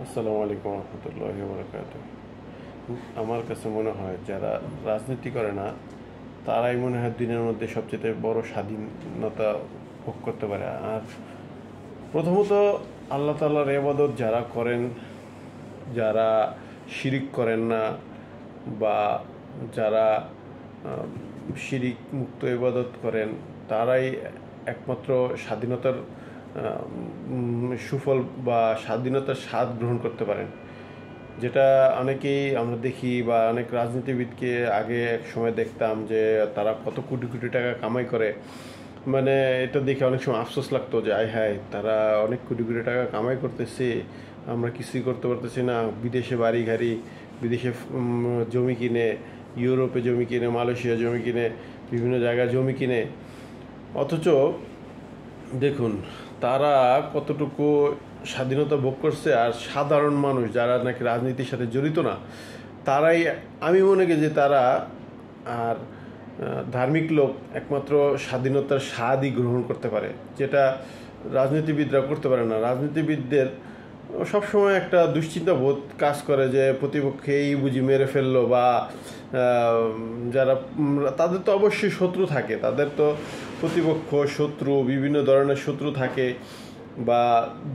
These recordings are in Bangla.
আসসালামু আলাইকুম রহমতুল্লাহি বারাকাতুহু। আমার কাছে মনে হয় যারা রাজনীতি করে না তারাই মনে হয় দিনের মধ্যে সবচেয়ে বড় স্বাধীনতা ভোগ করতে পারে। আর প্রথমত আল্লাহ তাআলার ইবাদত যারা করেন, যারা শিরিক করেন না বা যারা শিরিক মুক্ত ইবাদত করেন, তারাই একমাত্র স্বাধীনতার সুফল বা স্বাধীনতার স্বাদ গ্রহণ করতে পারেন। যেটা অনেকেই আমরা দেখি বা অনেক রাজনীতিবিদকে আগে এক সময় দেখতাম যে তারা কত কোটি কোটি টাকা কামাই করে, মানে এটা দেখে অনেক সময় আফসোস লাগতো যে আয় হায়, তারা অনেক কোটি কোটি টাকা কামাই করতেছে, আমরা কিছুই করতে পারতেছি না। বিদেশে বাড়ি গাড়ি, বিদেশে জমি কিনে, ইউরোপে জমি কিনে, মালয়েশিয়া জমি কিনে, বিভিন্ন জায়গায় জমি কিনে, অথচ দেখুন তারা কতটুকু স্বাধীনতা ভোগ করছে। আর সাধারণ মানুষ যারা নাকি রাজনীতির সাথে জড়িত না, তারাই আমি মনে করি যে তারা আর ধার্মিক লোক একমাত্র স্বাধীনতার স্বাদই গ্রহণ করতে পারে, যেটা রাজনীতিবিদরা করতে পারে না। রাজনীতিবিদদের সবসময় একটা দুশ্চিন্তা বোধ কাজ করে যে প্রতিপক্ষেই বুঝি মেরে ফেললো, বা যারা তাদের তো অবশ্যই শত্রু থাকে, তাদের তো প্রতিপক্ষ শত্রু, বিভিন্ন ধরনের শত্রু থাকে, বা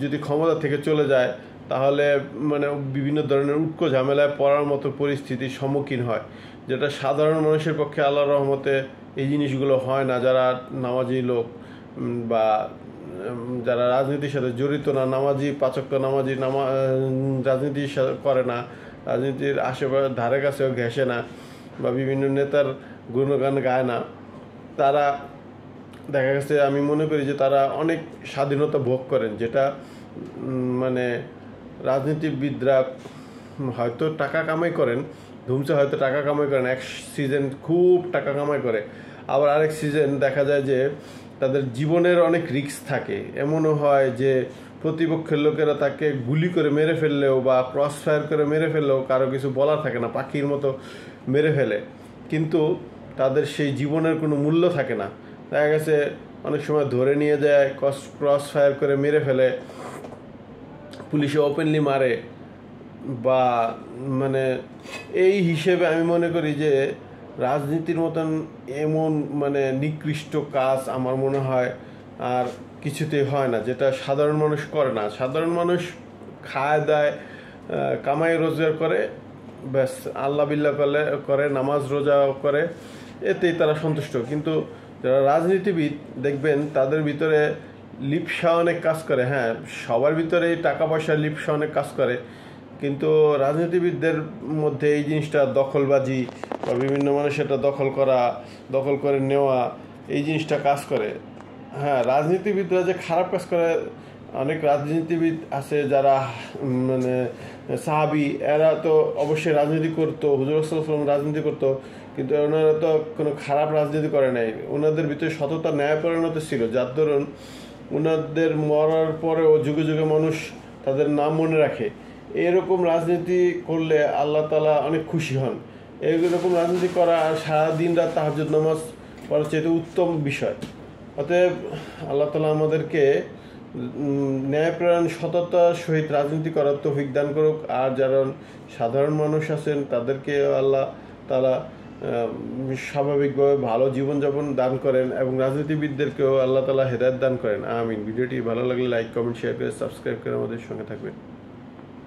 যদি ক্ষমতা থেকে চলে যায় তাহলে মানে বিভিন্ন ধরনের উটকো ঝামেলায় পড়ার মতো পরিস্থিতির সম্মুখীন হয়, যেটা সাধারণ মানুষের পক্ষে আল্লাহর রহমতে এই জিনিসগুলো হয় না। যারা নামাজি লোক বা যারা রাজনীতির সাথে জড়িত না, নামাজি পাচক্য নামাজি রাজনীতি করে না, রাজনীতির আশেপাশে ধারে কাছেও ঘেঁষে না, বা বিভিন্ন নেতার গুণগান গায় না, তারা দেখা গেছে আমি মনে করি যে তারা অনেক স্বাধীনতা ভোগ করেন, যেটা মানে রাজনীতিবিদরা হয়তো টাকা কামাই করেন, ধুমসে হয়তো টাকা কামাই করেন, এক সিজন খুব টাকা কামাই করে, আবার আরেক সিজন দেখা যায় যে তাদের জীবনের অনেক রিস্ক থাকে। এমনও হয় যে প্রতিপক্ষের লোকেরা তাকে গুলি করে মেরে ফেললেও বা ক্রস ফায়ার করে মেরে ফেললেও কারো কিছু বলার থাকে না, পাখির মতো মেরে ফেলে, কিন্তু তাদের সেই জীবনের কোনো মূল্য থাকে না। দেখা গেছে অনেক সময় ধরে নিয়ে যায়, ক্রস ফায়ার করে মেরে ফেলে, পুলিশে ওপেনলি মারে, বা মানে এই হিসেবে আমি মনে করি যে রাজনীতির মতন এমন মানে নিকৃষ্ট কাজ আমার মনে হয় আর কিছুতেই হয় না, যেটা সাধারণ মানুষ করে না। সাধারণ মানুষ খায় দায়, কামাই রোজগার করে, ব্যাস আল্লাহ বিল্লাহ করে, নামাজ রোজা করে, এতেই তারা সন্তুষ্ট। কিন্তু যারা রাজনীতিবিদ দেখবেন তাদের ভিতরে লিপ্সা অনেক কাজ করে। হ্যাঁ, সবার ভিতরেই টাকা পয়সার লিপ্সা অনেক কাজ করে, কিন্তু রাজনীতিবিদদের মধ্যে এই জিনিসটা দখলবাজি বা বিভিন্ন মানুষের এটা দখল করে নেওয়া, এই জিনিসটা কাজ করে। হ্যাঁ, রাজনীতিবিদরা যে খারাপ কাজ করে, অনেক রাজনীতিবিদ আছে যারা মানে সাহাবি, এরা তো অবশ্যই রাজনীতি করতো, হুজুর সাল্লাল্লাহু রাজনীতি করতো, কিন্তু ওনারা তো কোনো খারাপ রাজনীতি করে নাই। ওনাদের ভিতরে সততা ন্যায়পরায়ণতা ছিল, যার দরুন ওনাদের মরার পরেও যুগে যুগে মানুষ তাদের নাম মনে রাখে। এরকম রাজনীতি করলে আল্লাহ তাআলা অনেক খুশি হন। এইরকম রাজনীতি করা আর সারাদিন রাত তাহাজ্জুদ নামাজ পড়ার চেয়ে উত্তম বিষয়। অতএব আল্লাহ তাআলা আমাদেরকে ন্যায়প্রাণ সততার সহিত রাজনীতি করার তৌফিক দান করুক। আর যারা সাধারণ মানুষ আছেন তাদেরকে আল্লাহ তাআলা স্বাভাবিকভাবে ভালো জীবনযাপন দান করেন, এবং রাজনীতিবিদদেরকেও আল্লাহ তাআলা হেদায়েত দান করেন। আমিন। ভিডিওটি ভালো লাগলে লাইক, কমেন্ট, শেয়ার করে সাবস্ক্রাইব করে আমাদের সঙ্গে থাকবেন।